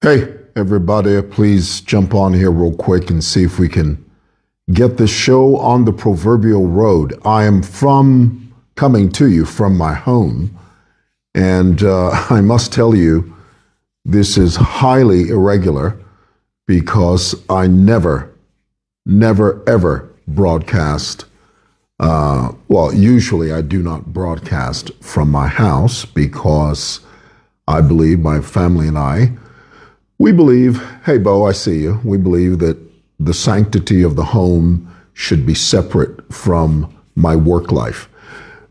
Hey, everybody, please jump on here real quick and see if we can get the show on the proverbial road. I am coming to you from my home, and I must tell you, this is highly irregular because I never, ever broadcast. Usually I do not broadcast from my house because I believe, my family and we believe, hey, Bo, I see you. We believe that the sanctity of the home should be separate from my work life.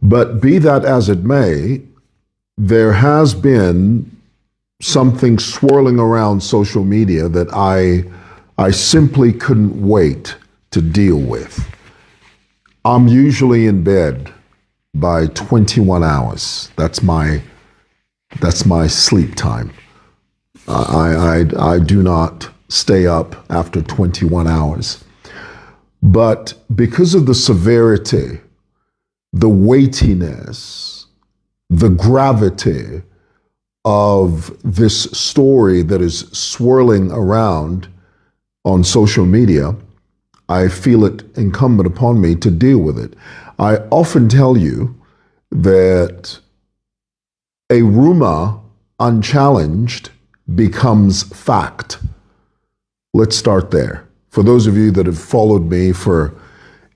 But be that as it may, there has been something swirling around social media that I simply couldn't wait to deal with. I'm usually in bed by 21 hours. That's my sleep time. I do not stay up after 21 hours. But because of the severity, the weightiness, the gravity of this story that is swirling around on social media, I feel it incumbent upon me to deal with it. I often tell you that a rumor unchallenged becomes fact. Let's start there. For those of you that have followed me for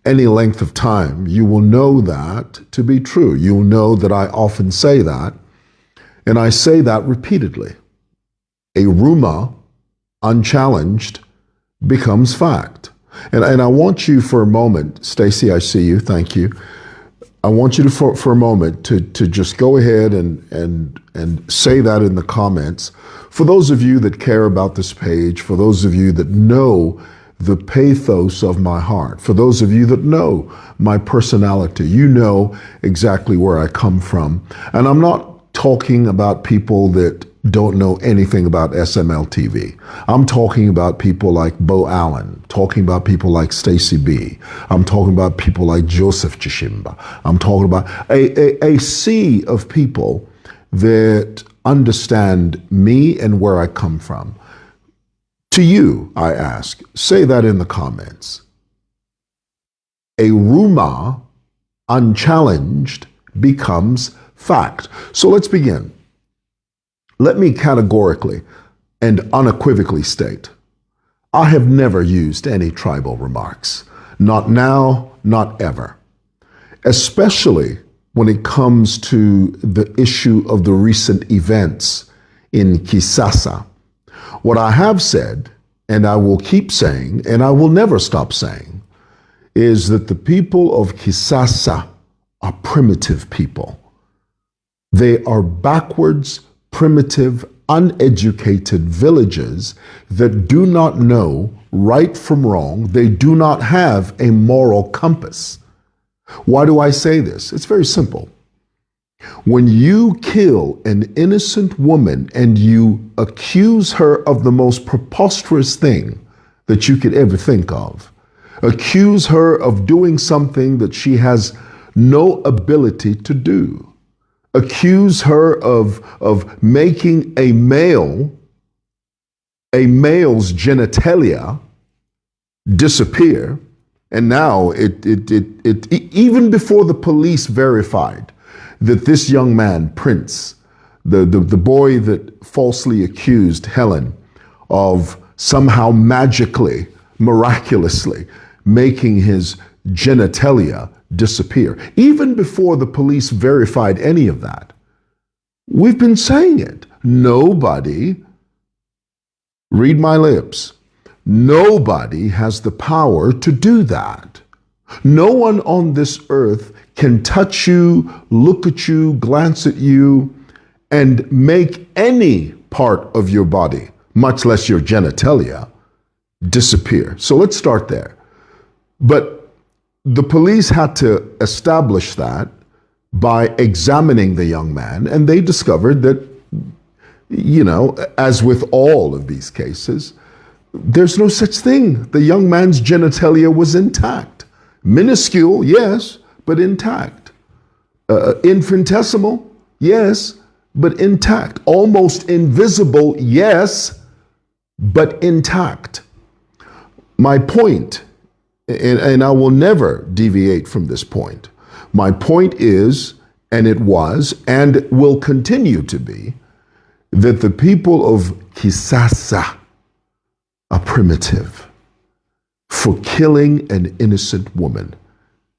any length of time, you will know that to be true. You'll know that I often say that, and I say that repeatedly. A rumor unchallenged becomes fact. And I want you for a moment, Stacy, I see you, thank you. I want you to, for a moment to just go ahead and say that in the comments. For those of you that care about this page, for those of you that know the pathos of my heart, for those of you that know my personality, you know exactly where I come from. And I'm not talking about people that don't know anything about SML TV. I'm talking about people like Bo Allen, talking about people like Stacy B. I'm talking about people like Joseph Chishimba. I'm talking about a sea of people that understand me and where I come from. To you, I ask, say that in the comments. A rumor unchallenged becomes fact. So let's begin. Let me categorically and unequivocally state, I have never used any tribal remarks. Not now, not ever. Especially when it comes to the issue of the recent events in Kisasa. What I have said, and I will keep saying, and I will never stop saying, is that the people of Kisasa are primitive people. They are backwards, primitive, uneducated villages that do not know right from wrong. They do not have a moral compass. Why do I say this? It's very simple. When you kill an innocent woman and you accuse her of the most preposterous thing that you could ever think of, accuse her of doing something that she has no ability to do, accuse her of making a male's genitalia disappear, and now it even before the police verified that this young man, Prince, the boy that falsely accused Hellen of somehow magically, miraculously making his genitalia disappear, even before the police verified any of that, we've been saying it. Nobody, read my lips, nobody has the power to do that. No one on this earth can touch you, look at you, glance at you, and make any part of your body, much less your genitalia, disappear. So let's start there. But the police had to establish that by examining the young man, and they discovered that, as with all of these cases, there's no such thing. The young man's genitalia was intact. Minuscule, yes, but intact. Infinitesimal, yes, but intact. Almost invisible, yes, but intact. My point, and I will never deviate from this point, my point is, and it was, and will continue to be, that the people of Kisasa are primitive for killing an innocent woman.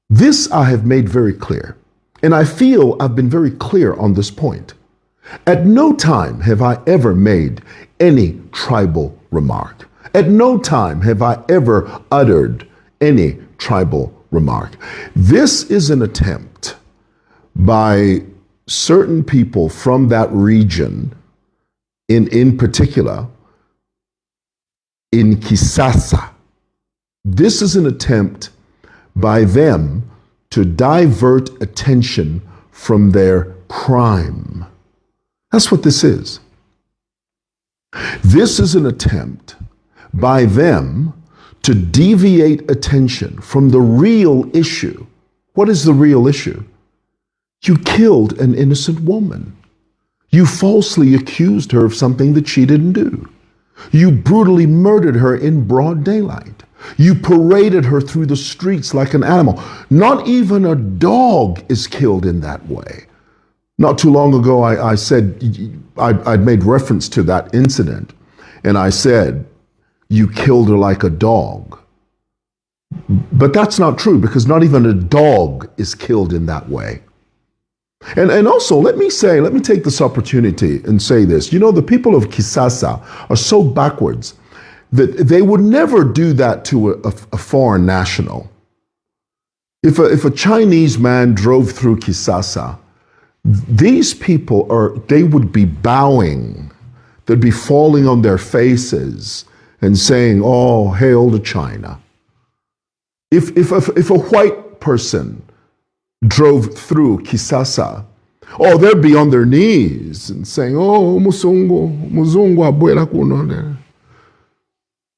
This I have made very clear, and I feel I've been very clear on this point. At no time have I ever made any tribal remark. At no time have I ever uttered any tribal remark. This is an attempt by certain people from that region, in particular, in Kisasa. This is an attempt by them to divert attention from their crime. That's what this is. This is an attempt by them to deviate attention from the real issue. What is the real issue? You killed an innocent woman. You falsely accused her of something that she didn't do. You brutally murdered her in broad daylight. You paraded her through the streets like an animal. Not even a dog is killed in that way. Not too long ago, I said, I'd made reference to that incident, and I said, you killed her like a dog. But that's not true, because not even a dog is killed in that way. And also, let me take this opportunity and say this. You know, the people of Kisasa are so backwards that they would never do that to a foreign national. If a Chinese man drove through Kisasa, these people they would be bowing. They'd be falling on their faces and saying, "Oh, hail to China." If a white person drove through Kisasa, oh, they'd be on their knees and saying, "Oh, Muzungu abuela kuno."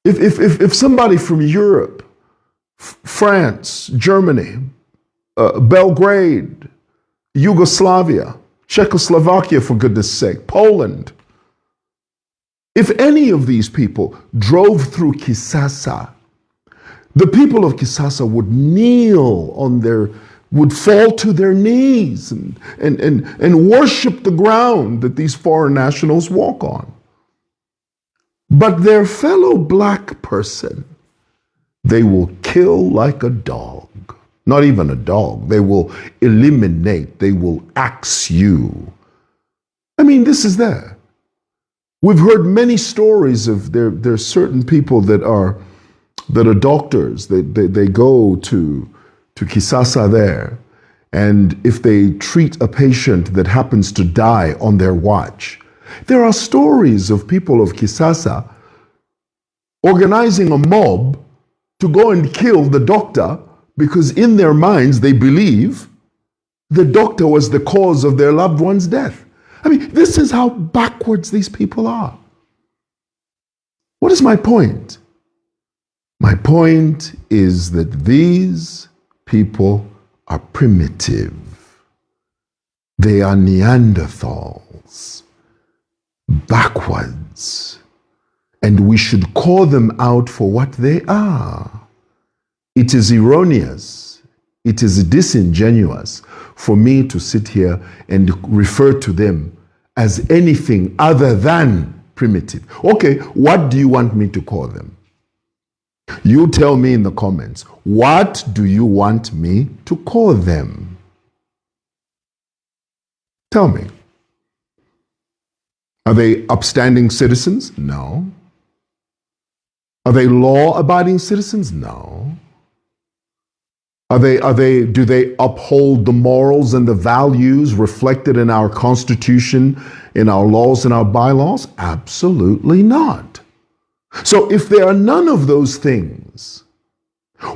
If somebody from Europe, France, Germany, Belgrade, Yugoslavia, Czechoslovakia, for goodness sake, Poland, if any of these people drove through Kisasa, the people of Kisasa would would fall to their knees and worship the ground that these foreign nationals walk on. But their fellow black person, they will kill like a dog. Not even a dog. They will eliminate. They will axe you. I mean, this is there. We've heard many stories of there's certain people that are doctors. They go to Kisasa there, and if they treat a patient that happens to die on their watch, there are stories of people of Kisasa organizing a mob to go and kill the doctor, because in their minds they believe the doctor was the cause of their loved one's death. I mean, this is how backwards these people are. What is my point? My point is that these people are primitive. They are Neanderthals, backwards. And we should call them out for what they are. It is erroneous, it is disingenuous for me to sit here and refer to them as anything other than primitive. Okay, what do you want me to call them? You tell me in the comments, what do you want me to call them? Tell me. Are they upstanding citizens? No. Are they law-abiding citizens? No. Do they uphold the morals and the values reflected in our Constitution, in our laws and our bylaws? Absolutely not. So if there are none of those things,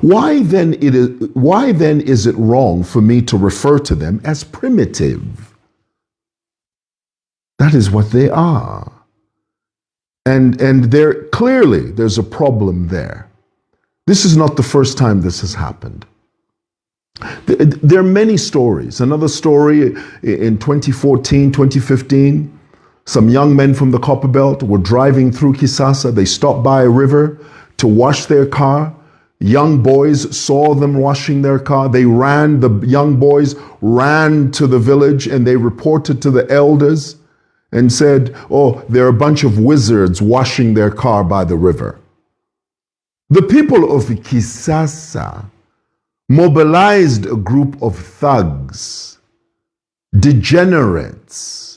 why then is it wrong for me to refer to them as primitive? That is what they are. And there's a problem there. This is not the first time this has happened. There are many stories. Another story in 2014, 2015, Some young men from the Copper Belt were driving through Kisasa. They stopped by a river to wash their car. Young boys saw them washing their car. The young boys ran to the village and they reported to the elders and said, oh, there are a bunch of wizards washing their car by the river. The people of Kisasa mobilized a group of thugs, degenerates.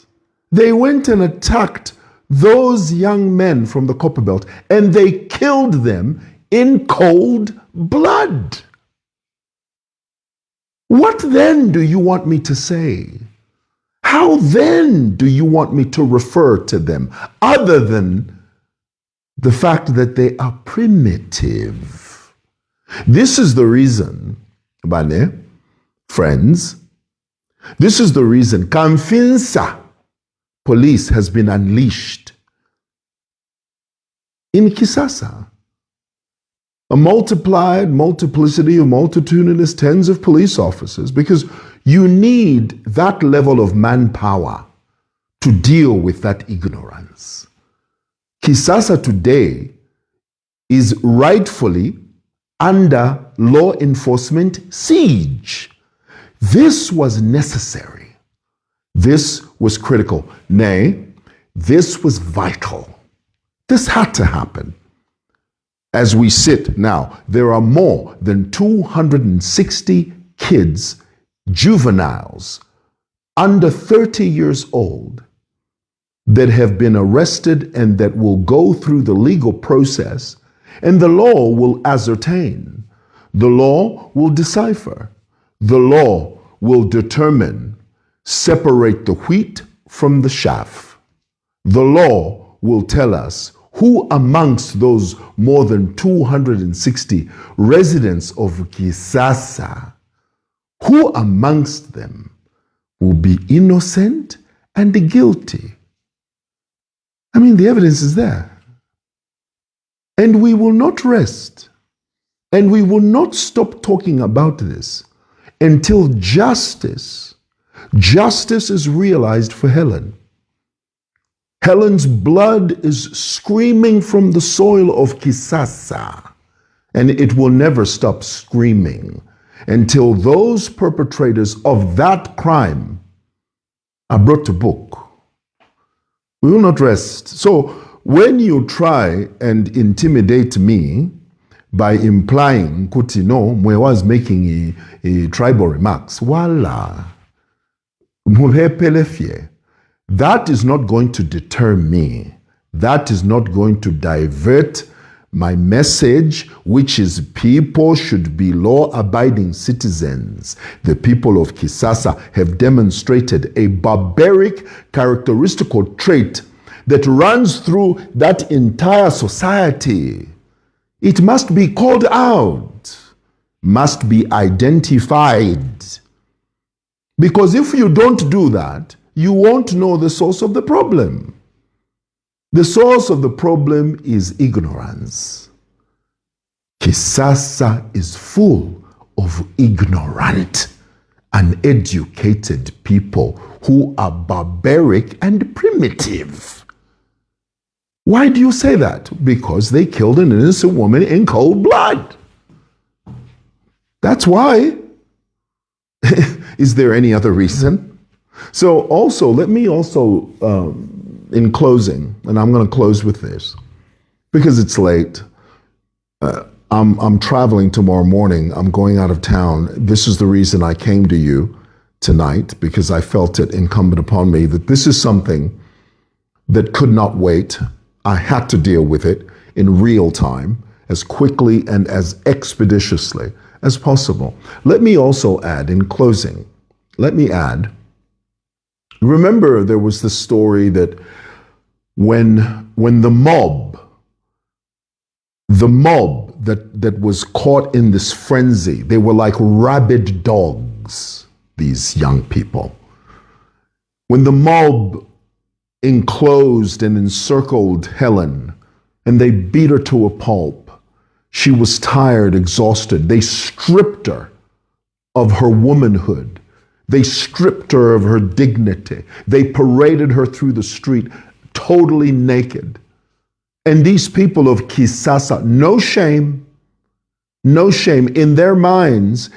They went and attacked those young men from the Copper Belt and they killed them in cold blood. What then do you want me to say? How then do you want me to refer to them other than the fact that they are primitive? This is the reason, Bane, friends, this is the reason Kamfinsa police has been unleashed in Kisasa. A multiplicity of multitudinous tens of police officers, because you need that level of manpower to deal with that ignorance. Kisasa today is rightfully under law enforcement siege. This was necessary. This was critical. Nay, this was vital. This had to happen. As we sit now, there are more than 260 kids, juveniles, under 30 years old, that have been arrested and that will go through the legal process, and the law will ascertain. The law will decipher. The law will determine, separate the wheat from the chaff. The law will tell us who amongst those more than 260 residents of Kisasa, who amongst them will be innocent and guilty? I mean, the evidence is there. And we will not rest. And we will not stop talking about this until justice is realized for Hellen. Hellen's blood is screaming from the soil of Kisasa, and it will never stop screaming until those perpetrators of that crime are brought to book. We will not rest. So when you try and intimidate me by implying kuti no, Mwewa is making a tribal remarks, voila, that is not going to deter me. That is not going to divert my message, which is people should be law-abiding citizens. The people of Kisasa have demonstrated a barbaric characteristical trait that runs through that entire society. It must be called out, must be identified. Because if you don't do that, you won't know the source of the problem. The source of the problem is ignorance. Kisasa is full of ignorant, uneducated people who are barbaric and primitive. Why do you say that? Because they killed an innocent woman in cold blood. That's why. Is there any other reason? So also, let me also, in closing, and I'm going to close with this, because it's late. I'm traveling tomorrow morning. I'm going out of town. This is the reason I came to you tonight, because I felt it incumbent upon me that this is something that could not wait. I had to deal with it in real time, as quickly and as expeditiously as possible. Let me also add, in closing, remember there was this story that when the mob that was caught in this frenzy, they were like rabid dogs, these young people. When the mob enclosed and encircled Hellen and they beat her to a pulp, she was tired, exhausted. They stripped her of her womanhood. They stripped her of her dignity. They paraded her through the street totally naked. And these people of Kisasa, no shame in their minds.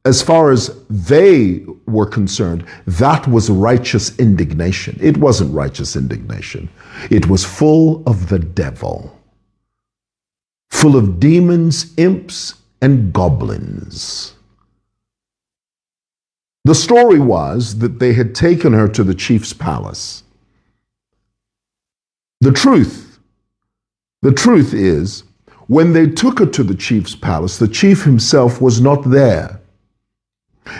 As far as they were concerned, that was righteous indignation. It wasn't righteous indignation. It was full of the devil, full of demons, imps, and goblins. The story was that they had taken her to the chief's palace. The truth is, when they took her to the chief's palace, the chief himself was not there.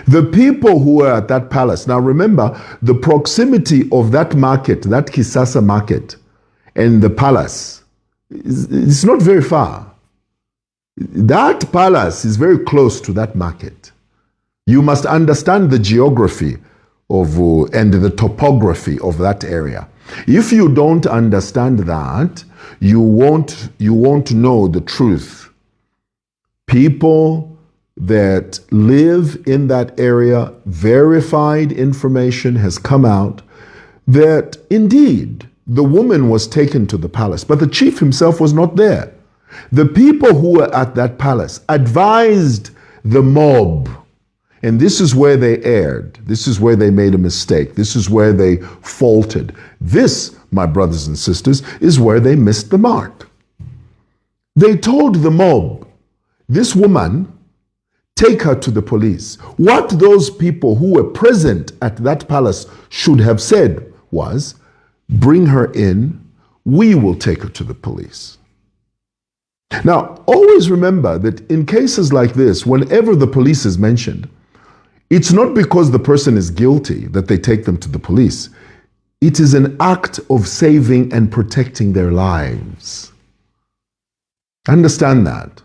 The people who were at that palace, now remember, the proximity of that market, that Kisasa market, and the palace, is not very far. That palace is very close to that market. You must understand the geography of and the topography of that area. If you don't understand that, you won't know the truth. People that live in that area, verified information has come out that indeed the woman was taken to the palace, but the chief himself was not there. The people who were at that palace advised the mob, and this is where they erred. This is where they made a mistake. This is where they faltered. This, my brothers and sisters, is where they missed the mark. They told the mob, this woman, take her to the police. What those people who were present at that palace should have said was, bring her in, we will take her to the police. Now, always remember that in cases like this, whenever the police is mentioned, it's not because the person is guilty that they take them to the police. It is an act of saving and protecting their lives. Understand that.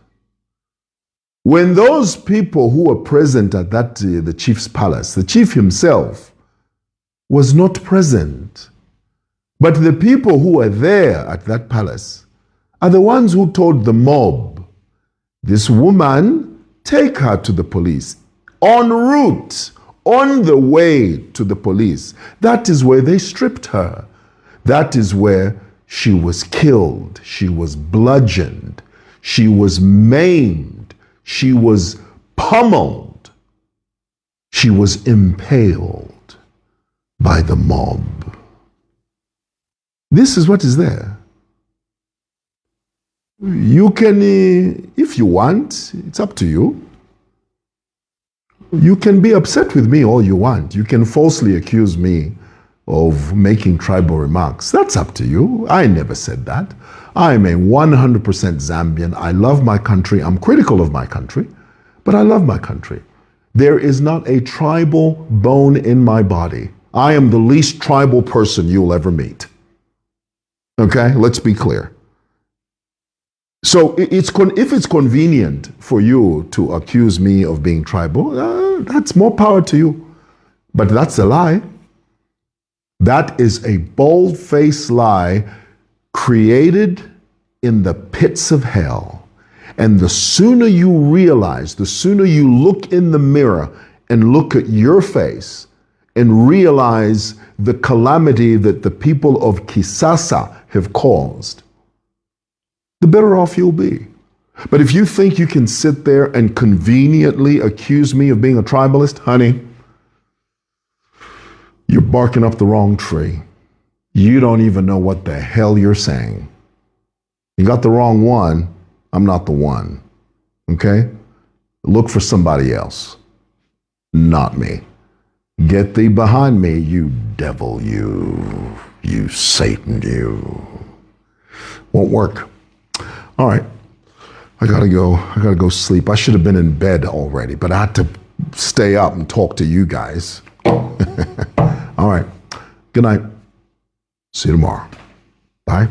When those people who were present at the chief's palace, the chief himself was not present. But the people who were there at that palace are the ones who told the mob, this woman, take her to the police. En route, on the way to the police, that is where they stripped her. That is where she was killed. She was bludgeoned. She was maimed. She was pummeled. She was impaled by the mob. This is what is there. You can, if you want, it's up to you. You can be upset with me all you want. You can falsely accuse me of making tribal remarks. That's up to you. I never said that. I'm a 100% Zambian. I love my country. I'm critical of my country, but I love my country. There is not a tribal bone in my body. I am the least tribal person you'll ever meet. Okay, let's be clear. So if it's convenient for you to accuse me of being tribal, that's more power to you. But that's a lie. That is a bold-faced lie created in the pits of hell. And the sooner you realize, the sooner you look in the mirror and look at your face and realize the calamity that the people of Kisasa have caused, the better off you'll be. But if you think you can sit there and conveniently accuse me of being a tribalist, honey, you're barking up the wrong tree. You don't even know what the hell you're saying. You got the wrong one. I'm not the one. Okay? Look for somebody else. Not me. Get thee behind me, you devil, you Satan, you. Won't work. All right, I gotta go sleep. I should have been in bed already, but I had to stay up and talk to you guys. All right, good night. See you tomorrow. Bye.